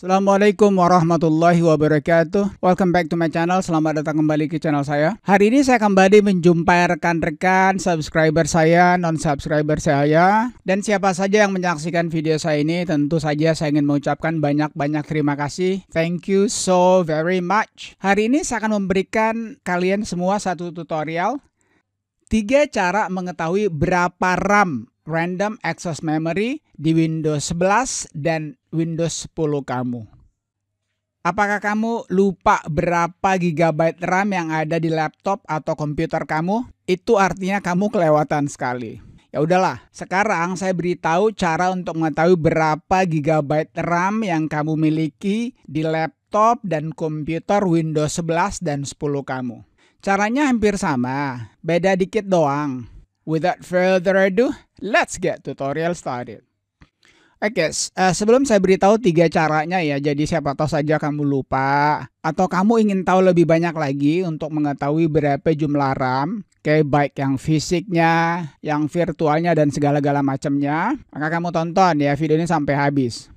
Assalamualaikum warahmatullahi wabarakatuh. Welcome back to my channel. Selamat datang kembali ke channel saya. Hari ini saya kembali menjumpai rekan-rekan subscriber saya, non-subscriber saya, dan siapa saja yang menyaksikan video saya ini. Tentu saja saya ingin mengucapkan banyak-banyak terima kasih. Thank you so very much. Hari ini saya akan memberikan kalian semua satu tutorial 3 cara mengetahui berapa RAM Random Access Memory di Windows 11 dan Windows 10 kamu. Apakah kamu lupa berapa GB RAM yang ada di laptop atau komputer kamu? Itu artinya kamu kelewatan sekali. Ya udahlah, sekarang saya beritahu cara untuk mengetahui berapa GB RAM yang kamu miliki di laptop dan komputer Windows 11 dan 10 kamu. Caranya hampir sama, beda dikit doang. Without further ado, let's get tutorial started. Oke, sebelum saya beritahu 3 caranya ya, jadi siapa tahu saja kamu lupa atau kamu ingin tahu lebih banyak lagi untuk mengetahui berapa jumlah RAM, baik yang fisiknya, yang virtualnya dan segala-gala macamnya, maka kamu tonton ya video ini sampai habis.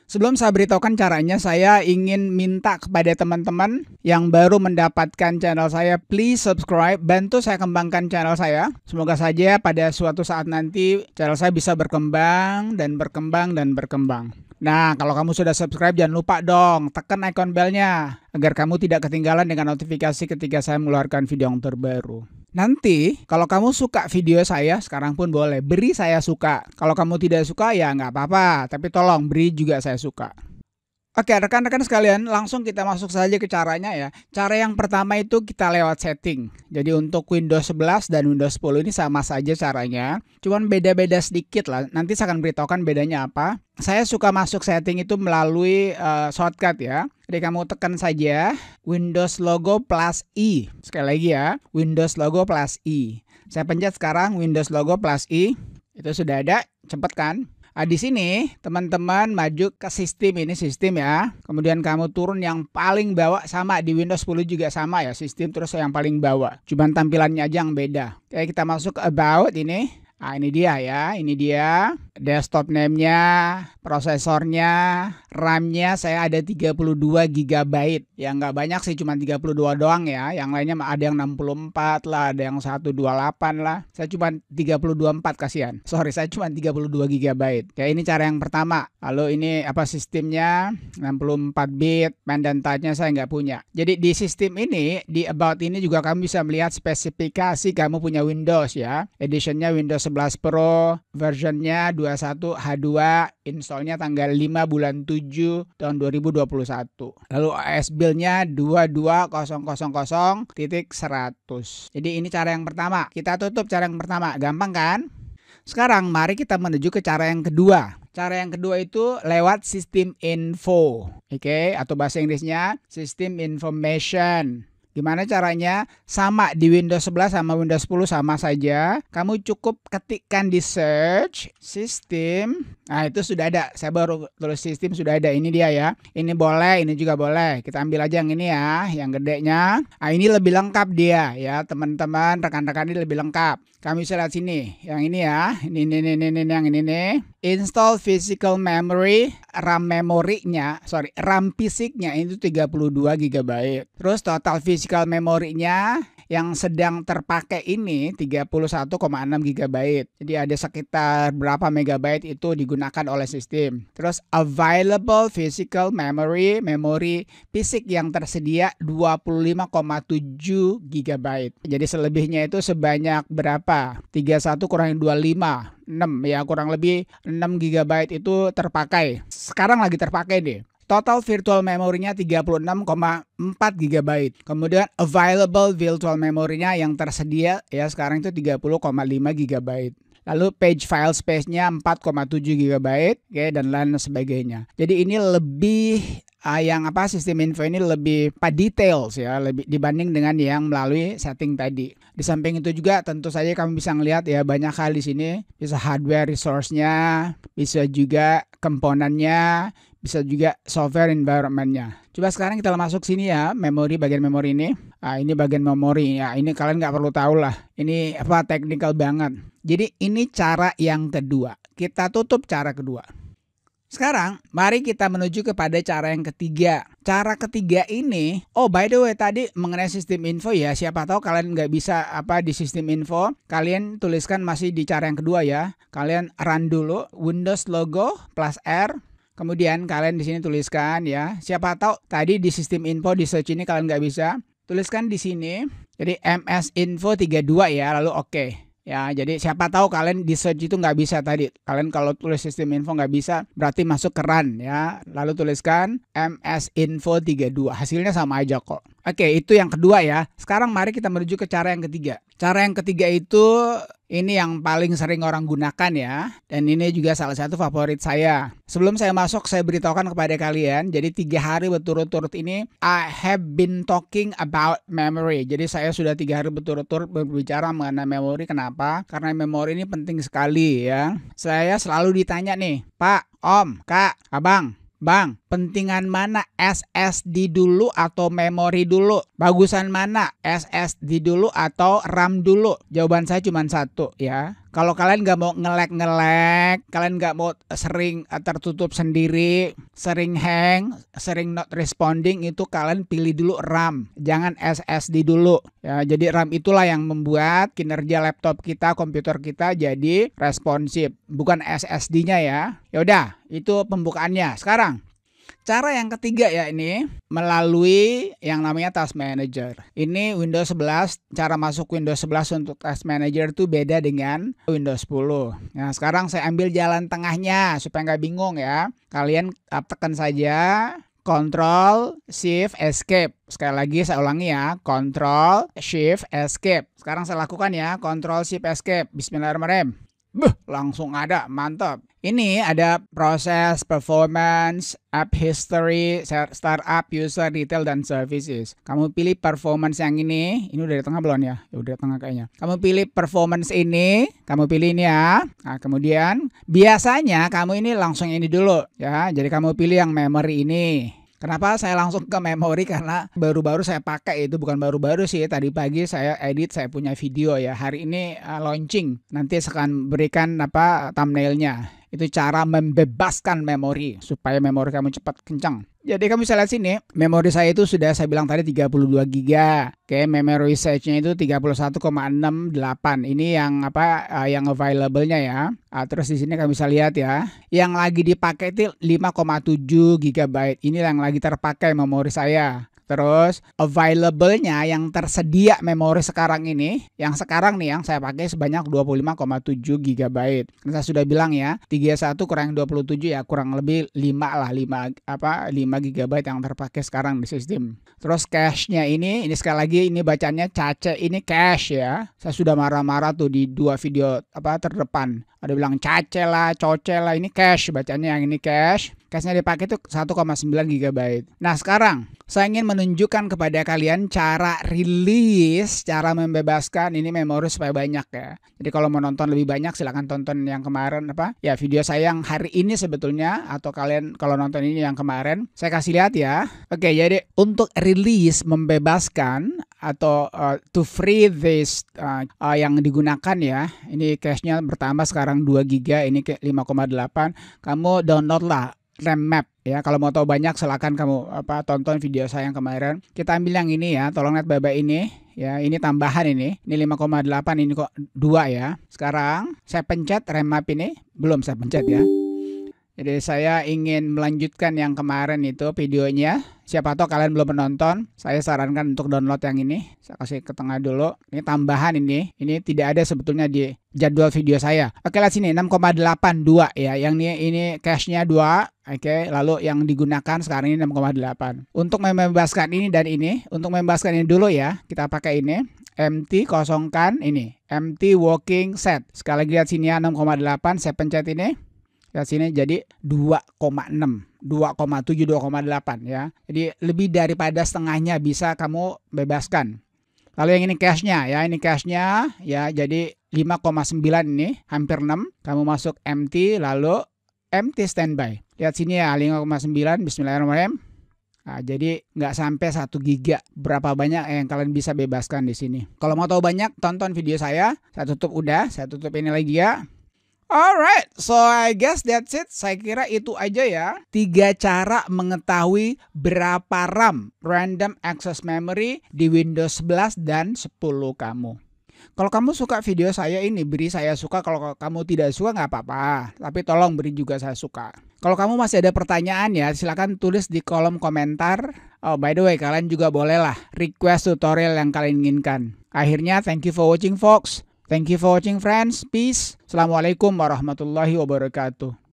Sebelum saya beritahukan caranya, saya ingin minta kepada teman-teman yang baru mendapatkan channel saya, please subscribe, bantu saya kembangkan channel saya. Semoga saja pada suatu saat nanti channel saya bisa berkembang dan berkembang dan berkembang. Nah, kalau kamu sudah subscribe, jangan lupa dong tekan icon belnya agar kamu tidak ketinggalan dengan notifikasi ketika saya mengeluarkan video yang terbaru. Nanti, kalau kamu suka video saya, sekarang pun boleh beri saya suka. Kalau kamu tidak suka, ya nggak apa-apa. Tapi tolong beri juga saya suka. Oke, rekan-rekan sekalian, langsung kita masuk saja ke caranya ya. Cara yang pertama itu kita lewat setting. Jadi untuk Windows 11 dan Windows 10 ini sama saja caranya. Cuman beda-beda sedikit lah. Nanti saya akan beritahukan bedanya apa. Saya suka masuk setting itu melalui shortcut ya. Jadi kamu tekan saja Windows logo plus I. Sekali lagi ya, Windows logo plus I. Saya pencet sekarang Windows logo plus I. Itu sudah ada, cepet kan? Nah, di sini teman-teman maju ke sistem, ini sistem ya. Kemudian kamu turun yang paling bawah, sama di Windows 10 juga sama ya, sistem terus yang paling bawah. Cuman tampilannya aja yang beda. Oke, kita masuk ke about ini. Nah, ini dia ya, ini dia desktop name-nya, prosesornya, RAM-nya saya ada 32 GB. Ya nggak banyak sih, cuma 32 doang ya. Yang lainnya ada yang 64 lah, ada yang 128 lah. Saya cuma 32,4 kasihan. Sorry, saya cuma 32 GB. Ya, ini cara yang pertama. Lalu ini apa sistemnya? 64 bit, main dan touch-nya saya nggak punya. Jadi di sistem ini, di about ini juga kamu bisa melihat spesifikasi kamu punya Windows ya. Editionnya Windows 11 Pro, versionnya 21H2, installnya tanggal 5 bulan 7 tahun 2021. Lalu OS build-nya 22000.100. Jadi ini cara yang pertama. Kita tutup cara yang pertama. Gampang kan? Sekarang mari kita menuju ke cara yang kedua. Cara yang kedua itu lewat sistem info. Oke, atau bahasa Inggrisnya system information. Gimana caranya? Sama di Windows 11 sama Windows 10 sama saja. Kamu cukup ketikkan di search sistem. Nah, itu sudah ada. Saya baru tulis sistem, sudah ada. Ini dia ya. Ini boleh, ini juga boleh. Kita ambil aja yang ini ya, yang gedenya. Nah, ini lebih lengkap dia ya, teman-teman, rekan-rekan, ini lebih lengkap. Kami bisa lihat sini. Yang ini ya. Ini yang ini nih. Install physical memory, RAM memorinya, RAM fisiknya itu 32 GB. Terus total physical memorinya yang sedang terpakai ini 31,6 GB. Jadi ada sekitar berapa megabyte itu digunakan oleh sistem. Terus available physical memory, memori fisik yang tersedia 25,7 GB. Jadi selebihnya itu sebanyak berapa? 31 kurangi 25. 6 ya, kurang lebih 6 GB itu terpakai. Sekarang lagi terpakai deh. Total virtual memorinya 36,4 GB. Kemudian available virtual memorinya yang tersedia ya sekarang itu 30,5 GB. Lalu page file space-nya 4,7 GB, oke, dan lain sebagainya. Jadi ini lebih yang apa, sistem info ini lebih details ya, lebih dibanding dengan yang melalui setting tadi. Di samping itu juga tentu saja kamu bisa ngelihat ya banyak hal di sini, bisa hardware resource-nya, bisa juga komponennya, bisa juga software environment-nya. Coba sekarang kita masuk sini ya, memori, bagian memori ini. Ini bagian memori ya, ini kalian nggak perlu tahu lah. Ini apa, technical banget. Jadi ini cara yang kedua. Kita tutup cara kedua. Sekarang mari kita menuju kepada cara yang ketiga. Cara ketiga ini, oh by the way tadi mengenai sistem info ya, siapa tahu kalian nggak bisa di sistem info, kalian tuliskan masih di cara yang kedua ya. Kalian run dulu Windows logo plus R. Kemudian kalian di sini tuliskan ya. Siapa tahu tadi di sistem info di search ini kalian nggak bisa, tuliskan di sini. Jadi MS Info 32 ya, lalu oke. Ya, jadi siapa tahu kalian di search itu nggak bisa tadi. Kalian kalau tulis sistem info nggak bisa, berarti masuk ke run ya. Lalu tuliskan MS Info 32. Hasilnya sama aja kok. Oke, itu yang kedua ya. Sekarang mari kita menuju ke cara yang ketiga. Cara yang ketiga itu ini yang paling sering orang gunakan ya. Dan ini juga salah satu favorit saya. Sebelum saya masuk, saya beritahukan kepada kalian. Jadi 3 hari berturut-turut ini I have been talking about memory. Jadi saya sudah 3 hari berturut-turut berbicara mengenai memori. Kenapa? Karena memori ini penting sekali ya. Saya selalu ditanya nih, Pak, Om, Kak, Abang, Bang, pentingan mana SSD dulu atau memori dulu? Bagusan mana? SSD dulu atau RAM dulu? Jawaban saya cuma satu ya. Kalau kalian nggak mau ngelek-ngelek, kalian nggak mau sering tertutup sendiri, sering hang, sering not responding, itu kalian pilih dulu RAM. Jangan SSD dulu. Ya, jadi RAM itulah yang membuat kinerja laptop kita, komputer kita jadi responsif. Bukan SSD-nya ya. Ya udah, itu pembukaannya. Sekarang cara yang ketiga ya ini melalui yang namanya Task Manager. Ini Windows 11, cara masuk Windows 11 untuk Task Manager itu beda dengan Windows 10. Nah sekarang saya ambil jalan tengahnya supaya nggak bingung ya. Kalian tekan saja Control Shift Escape. Sekali lagi saya ulangi ya, Control Shift Escape. Sekarang saya lakukan ya, Control Shift Escape. Bismillahirrahmanirrahim. Langsung ada, mantap. Ini ada proses, performance, app history, startup, user, detail, dan services. Kamu pilih performance yang ini udah di tengah belum ya? Ya udah di tengah kayaknya. Kamu pilih performance ini, kamu pilih ini ya. Nah, kemudian biasanya kamu ini langsung ini dulu ya. Jadi kamu pilih yang memory ini. Kenapa saya langsung ke memori? Karena baru-baru saya pakai, itu bukan baru-baru sih. Tadi pagi saya edit, saya punya video ya. Hari ini launching. Nanti saya akan berikan thumbnailnya. Itu cara membebaskan memori supaya memori kamu cepat kencang. Jadi kamu bisa lihat sini, memori saya itu sudah saya bilang tadi 32 GB. Oke, memory usage-nya itu 31,68. Ini yang yang available-nya ya. Terus di sini kamu bisa lihat ya, yang lagi dipakai itu 5,7 GB. Ini yang lagi terpakai memori saya. Terus available-nya yang tersedia memori sekarang ini, yang sekarang nih yang saya pakai sebanyak 25,7 GB. Karena saya sudah bilang ya, 31 kurang 27 ya kurang lebih 5 lah, 5 GB yang terpakai sekarang di sistem. Terus cache-nya ini sekali lagi ini bacanya cache, ini cache ya. Saya sudah marah-marah tuh di 2 video terdepan. Ada bilang cache lah, coce lah, ini cache bacanya, yang ini cache. Cache-nya dipakai itu 1,9 GB. Nah sekarang saya ingin menunjukkan kepada kalian cara rilis, cara membebaskan ini memori supaya banyak ya. Jadi kalau mau nonton lebih banyak silahkan tonton yang kemarin ya video saya yang hari ini sebetulnya, atau kalian kalau nonton ini yang kemarin saya kasih lihat ya. Oke, jadi untuk rilis membebaskan atau to free this yang digunakan ya. Ini cache-nya bertambah sekarang 2 GB, ini ke 5,8. Kamu download lah RAM map ya. Kalau mau tahu banyak silakan kamu tonton video saya yang kemarin. Kita ambil yang ini ya, tolong lihat bapak ini ya, ini tambahan ini 5,8, ini kok 2 ya. Sekarang saya pencet RAM map ini, belum saya pencet ya. Jadi saya ingin melanjutkan yang kemarin itu videonya. Siapa tahu kalian belum menonton, saya sarankan untuk download yang ini. Saya kasih ke tengah dulu. Ini tambahan ini tidak ada sebetulnya di jadwal video saya. Oke, lihat sini 6,82 ya. Yang ini cache-nya 2. Oke, lalu yang digunakan sekarang ini 6,8. Untuk membebaskan ini dan ini, untuk membebaskan ini dulu ya, kita pakai ini. Empty, kosongkan ini. Empty working set. Sekali lagi lihat sini ya, 6,8. Saya pencet ini. Lihat sini jadi 2,6, 2,7, 2,8 ya. Jadi lebih daripada setengahnya bisa kamu bebaskan. Lalu yang ini cache-nya ya, ini cache-nya ya, jadi 5,9 ini, hampir 6. Kamu masuk empty, lalu empty standby. Lihat sini ya, 5,9, bismillahirrahmanirrahim. Nah, jadi nggak sampai 1 GB. Berapa banyak yang kalian bisa bebaskan di sini. Kalau mau tahu banyak, tonton video saya tutup udah, saya tutup ini lagi ya. Alright, so I guess that's it. Saya kira itu aja ya. 3 cara mengetahui berapa RAM, Random Access Memory, di Windows 11 dan 10 kamu. Kalau kamu suka video saya ini, beri saya suka. Kalau kamu tidak suka nggak apa-apa, tapi tolong beri juga saya suka. Kalau kamu masih ada pertanyaan ya, silakan tulis di kolom komentar. Oh, by the way, kalian juga bolehlah request tutorial yang kalian inginkan. Akhirnya, thank you for watching, folks. Thank you for watching, friends. Peace. Assalamualaikum warahmatullahi wabarakatuh.